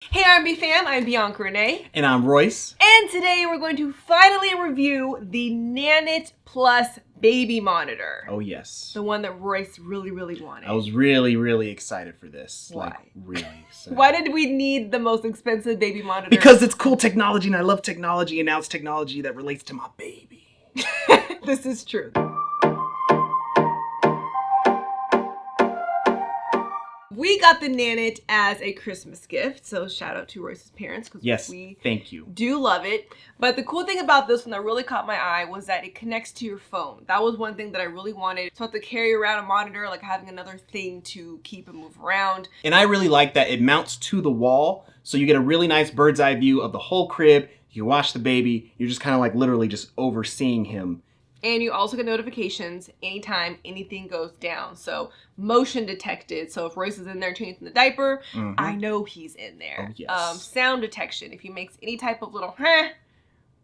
Hey R&B fam, I'm Bianca Renee. And I'm Royce. And today we're going to finally review the Nanit Plus baby monitor. Oh yes. The one that Royce really wanted. I was really excited for this. Why? Like really excited. Why did we need the most expensive baby monitor? Because it's cool technology and I love technology, and now it's technology that relates to my baby. This is true. We got the Nanit as a Christmas gift, so shout out to Royce's parents because Yes, we thank you. do love it. But the cool thing about this one that really caught my eye was that it connects to your phone. That was one thing that I really wanted. So I have to carry around a monitor, like having another thing to keep and move around. And I really like that it mounts to the wall, so you get a really nice bird's eye view of the whole crib. You can watch the baby. You're just kind of like literally just overseeing him. And you also get notifications anytime anything goes down. So motion detected. So if Royce is in there changing the diaper, I know he's in there. Oh, yes. Sound detection. If he makes any type of little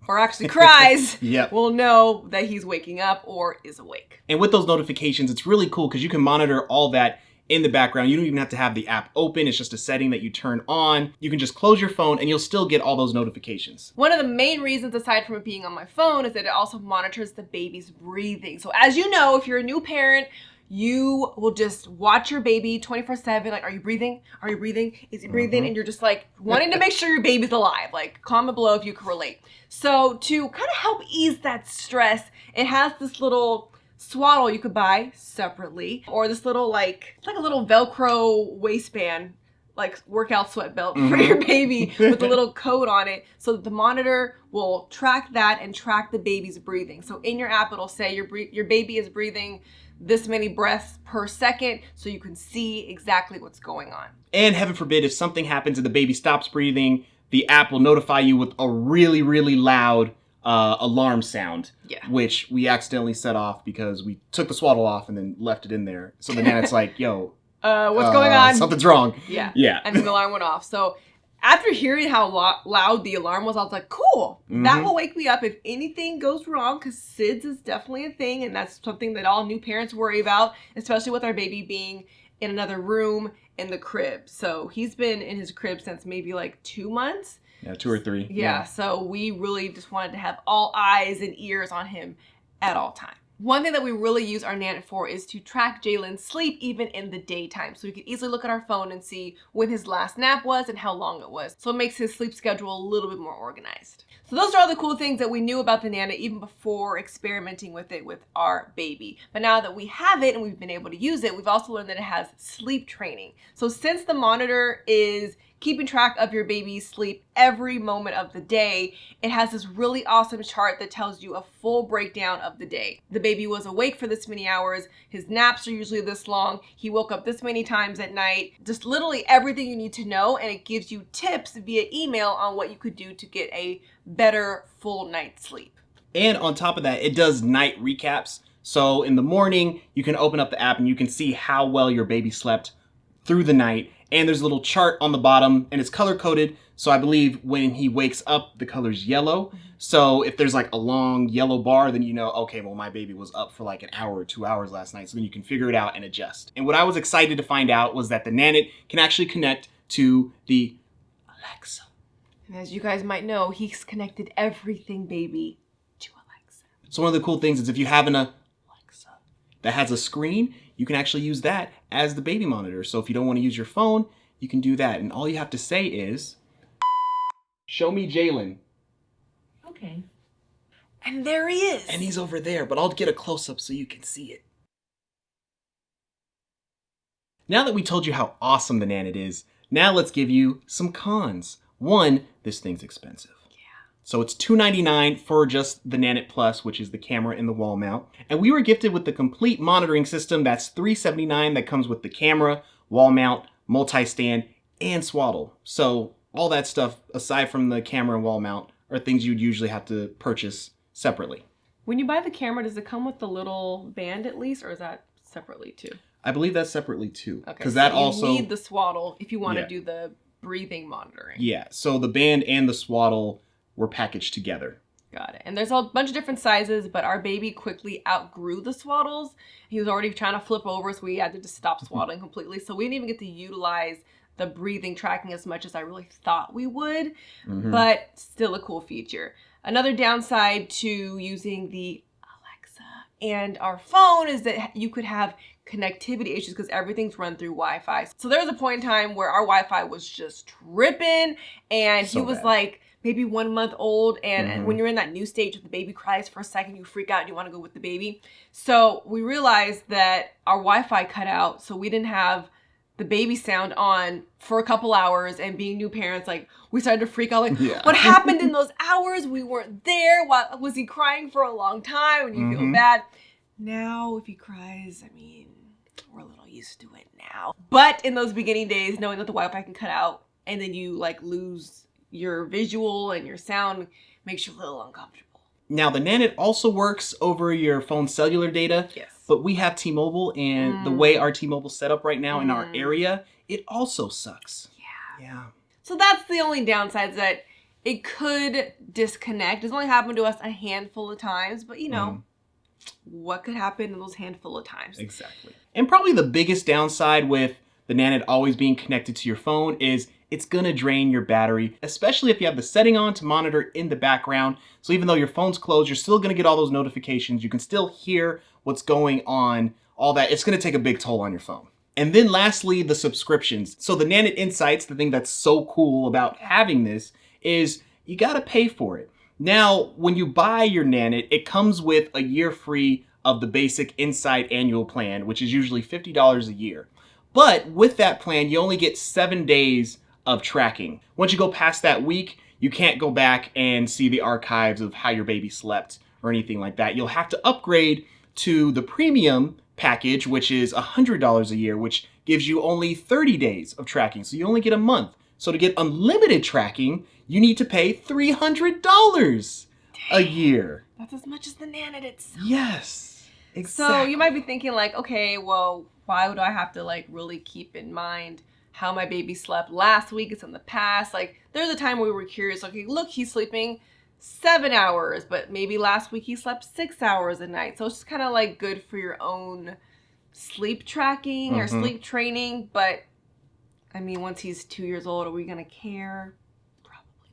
or actually cries, Yep. we'll know that he's waking up or is awake. And with those notifications, it's really cool because you can monitor all that in the background. You don't even have to have the app open. It's just a setting that you turn on. You can just close your phone and you'll still get all those notifications. One of the main reasons, aside from it being on my phone, is that it also monitors the baby's breathing. So as you know, if you're a new parent, you will just watch your baby 24/7. Like, are you breathing? Are you breathing? Is he breathing? And you're just like wanting to make sure your baby's alive. Like, comment below if you can relate. So to kind of help ease that stress, it has this little swaddle you could buy separately, or this little like a little Velcro waistband, like workout sweat belt for your baby with a little code on it, so that the monitor will track that and track the baby's breathing. So in your app, it'll say your baby is breathing this many breaths per second, so you can see exactly what's going on. And heaven forbid, if something happens and the baby stops breathing, the app will notify you with a really loud alarm sound, which we accidentally set off because we took the swaddle off and then left it in there. So the Nanit's like, yo, what's going on? Something's wrong. Yeah. And then the alarm went off. So after hearing how loud the alarm was, I was like, cool, that will wake me up if anything goes wrong, because SIDS is definitely a thing, and that's something that all new parents worry about, especially with our baby being in another room in the crib. So he's been in his crib since maybe like 2 months. Yeah, 2 or 3. Yeah, so we really just wanted to have all eyes and ears on him at all times. One thing that we really use our Nanit for is to track Jalen's sleep even in the daytime. So we can easily look at our phone and see when his last nap was and how long it was. So it makes his sleep schedule a little bit more organized. So those are all the cool things that we knew about the Nanit even before experimenting with it with our baby. But now that we have it and we've been able to use it, we've also learned that it has sleep training. So since the monitor is keeping track of your baby's sleep every moment of the day, it has this really awesome chart that tells you a full breakdown of the day. The baby was awake for this many hours, his naps are usually this long, he woke up this many times at night, just literally everything you need to know, and it gives you tips via email on what you could do to get a better full night's sleep. And on top of that, it does night recaps. So in the morning, you can open up the app and you can see how well your baby slept through the night. And there's a little chart on the bottom and it's color coded. So I believe when he wakes up, the color's yellow. So if there's like a long yellow bar, then you know, okay, well, my baby was up for like an hour or 2 hours last night. So then you can figure it out and adjust. And what I was excited to find out was that the Nanit can actually connect to the Alexa. And as you guys might know, he's connected everything, baby, to Alexa. So one of the cool things is if you have an Alexa that has a screen, you can actually use that as the baby monitor. So if you don't want to use your phone, you can do that. And all you have to say is, show me Jalen. Okay. And there he is. And he's over there, but I'll get a close-up so you can see it. Now that we told you how awesome the Nanit is, now let's give you some cons. One, this thing's expensive. So it's $299 for just the Nanit Plus, which is the camera and the wall mount. And we were gifted with the complete monitoring system. That's $379. That comes with the camera, wall mount, multi-stand, and swaddle. So all that stuff, aside from the camera and wall mount, are things you'd usually have to purchase separately. When you buy the camera, does it come with the little band at least, or is that separately too? I believe that's separately too. Okay, because so that you also need the swaddle if you want to do the breathing monitoring. Yeah, so the band and the swaddle were packaged together. Got it. And there's a bunch of different sizes, but our baby quickly outgrew the swaddles. He was already trying to flip over, so we had to just stop swaddling completely. So we didn't even get to utilize the breathing tracking as much as I really thought we would, Mhm. but still a cool feature. Another downside to using the Alexa and our phone is that you could have connectivity issues because everything's run through Wi-Fi. So there was a point in time where our Wi-Fi was just tripping, and he So was bad. like maybe 1 month old, and Mhm. when you're in that new stage with the baby cries for a second, you freak out and you want to go with the baby. So we realized that our Wi-Fi cut out, so we didn't have the baby sound on for a couple hours, and being new parents, like we started to freak out, like Yeah. what happened in those hours? We weren't there. What was he crying for a long time? And you feel Mhm. bad. Now if he cries, I mean, we're a little used to it now. But in those beginning days, knowing that the Wi-Fi can cut out and then you like lose your visual and your sound makes you a little uncomfortable. Now, the Nanit also works over your phone's cellular data, Yes. but we have T-Mobile, and the way our T-Mobile's set up right now in our area, it also sucks. Yeah. Yeah. So that's the only downside, is that it could disconnect. It's only happened to us a handful of times, but you know, what could happen in those handful of times? Exactly. And probably the biggest downside with the Nanit always being connected to your phone is it's going to drain your battery, especially if you have the setting on to monitor in the background. So even though your phone's closed, you're still going to get all those notifications. You can still hear what's going on, all that. It's going to take a big toll on your phone. And then lastly, the subscriptions. So the Nanit Insights, the thing that's so cool about having this is you got to pay for it. Now, when you buy your Nanit, it comes with a year free of the basic Insight annual plan, which is usually $50 a year. But with that plan, you only get 7 days of tracking. Once you go past that week, you can't go back and see the archives of how your baby slept or anything like that. You'll have to upgrade to the premium package, which is $100 a year, which gives you only 30 days of tracking. So you only get a month. So to get unlimited tracking, you need to pay $300 a year. That's as much as the Nanit itself. Yes, exactly. So you might be thinking like, okay, well, why would I have to like really keep in mind how my baby slept last week? It's in the past. Like there's a time where we were curious, okay, look, he's sleeping 7 hours, but maybe last week he slept 6 hours a night. So it's just kind of like good for your own sleep tracking or sleep training. But I mean, once he's 2 years old, are we going to care? Probably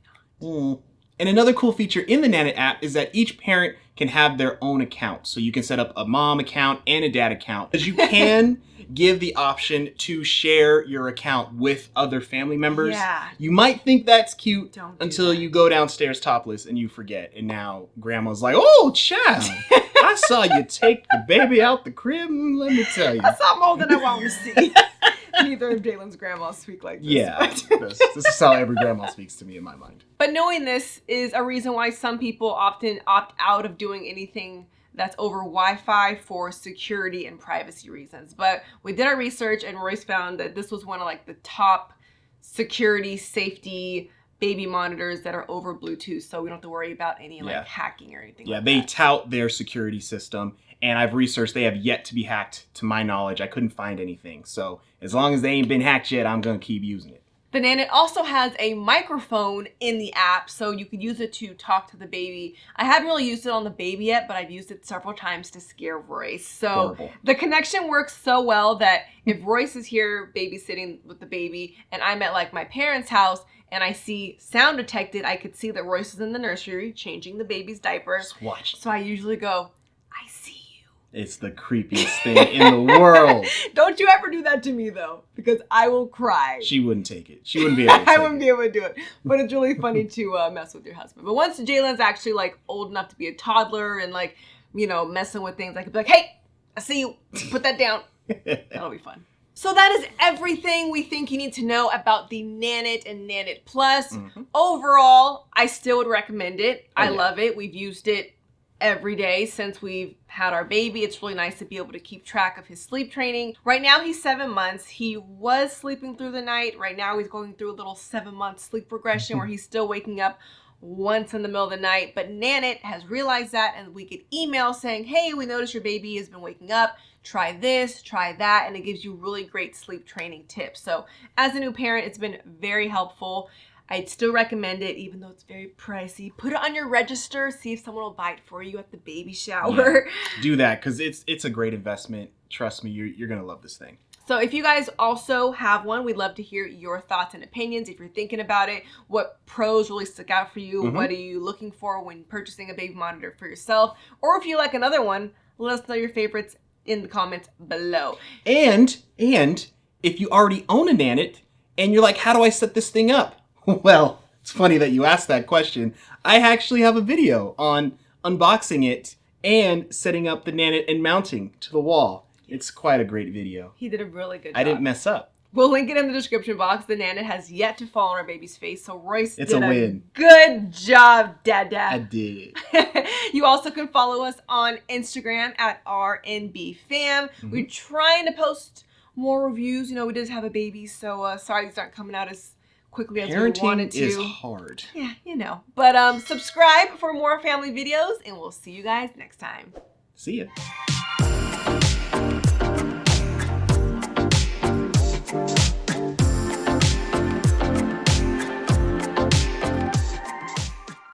not. And another cool feature in the Nanit app is that each parent can have their own account. So you can set up a mom account and a dad account. As you can give the option to share your account with other family members. Yeah. You might think that's cute Don't do until that. you go downstairs topless and you forget. And now grandma's like, oh, child, I saw you take the baby out the crib. Let me tell you. That's not more than I want to see. Neither of Jalen's grandmas speak like this. Yeah, but- this is how every grandma speaks to me in my mind. But knowing this is a reason why some people often opt out of doing anything that's over Wi-Fi for security and privacy reasons. But we did our research, and Royce found that this was one of like the top security, safety baby monitors that are over Bluetooth, so we don't have to worry about any like hacking or anything. Yeah, like they that. tout their security system, and I've researched they have yet to be hacked to my knowledge. I couldn't find anything. So as long as they ain't been hacked yet, I'm going to keep using it. The Nanit also has a microphone in the app, so you could use it to talk to the baby. I haven't really used it on the baby yet, but I've used it several times to scare Royce. So Horrible. the connection works so well that if Royce is here babysitting with the baby and I'm at like my parents' house and I see sound detected, I could see that Royce is in the nursery changing the baby's diaper. Just watch. So I usually go, I see you. It's the creepiest thing in the world. Don't you ever do that to me though, because I will cry. She wouldn't take it. She wouldn't be able to take I wouldn't it. be able to do it. But it's really funny to mess with your husband. But once Jalen's actually like old enough to be a toddler and like, you know, messing with things, I could be like, hey, I see you. Put that down. That'll be fun. So that is everything we think you need to know about the Nanit and Nanit Plus. Overall, I still would recommend it. I love it. We've used it every day since we've had our baby. It's really nice to be able to keep track of his sleep training. Right now he's 7 months. He was sleeping through the night. Right now he's going through a little 7-month sleep regression where he's still waking up once in the middle of the night. But Nanit has realized that, and we get emails saying, hey, we noticed your baby has been waking up. Try this, try that, and it gives you really great sleep training tips. So as a new parent, it's been very helpful. I'd still recommend it, even though it's very pricey. Put it on your register, see if someone will buy it for you at the baby shower. Do that, because it's a great investment. Trust me, you're going to love this thing. So if you guys also have one, we'd love to hear your thoughts and opinions. If you're thinking about it, what pros really stick out for you? What are you looking for when purchasing a baby monitor for yourself? Or if you like another one, let us know your favorites in the comments below. And if you already own a Nanit and you're like, how do I set this thing up? Well, it's funny that you asked that question. I actually have a video on unboxing it and setting up the Nanit and mounting to the wall. It's quite a great video. He did a really good job. I didn't mess up. We'll link it in the description box. The Nanit has yet to fall on our baby's face, so Royce It's did a win. Good job, Dad. I did. You also can follow us on Instagram at RNBFam. We're trying to post more reviews. You know, we did have a baby, so sorry these aren't coming out as quickly as we wanted to. Parenting is hard. Yeah, you know. But subscribe for more family videos, and we'll see you guys next time. See ya.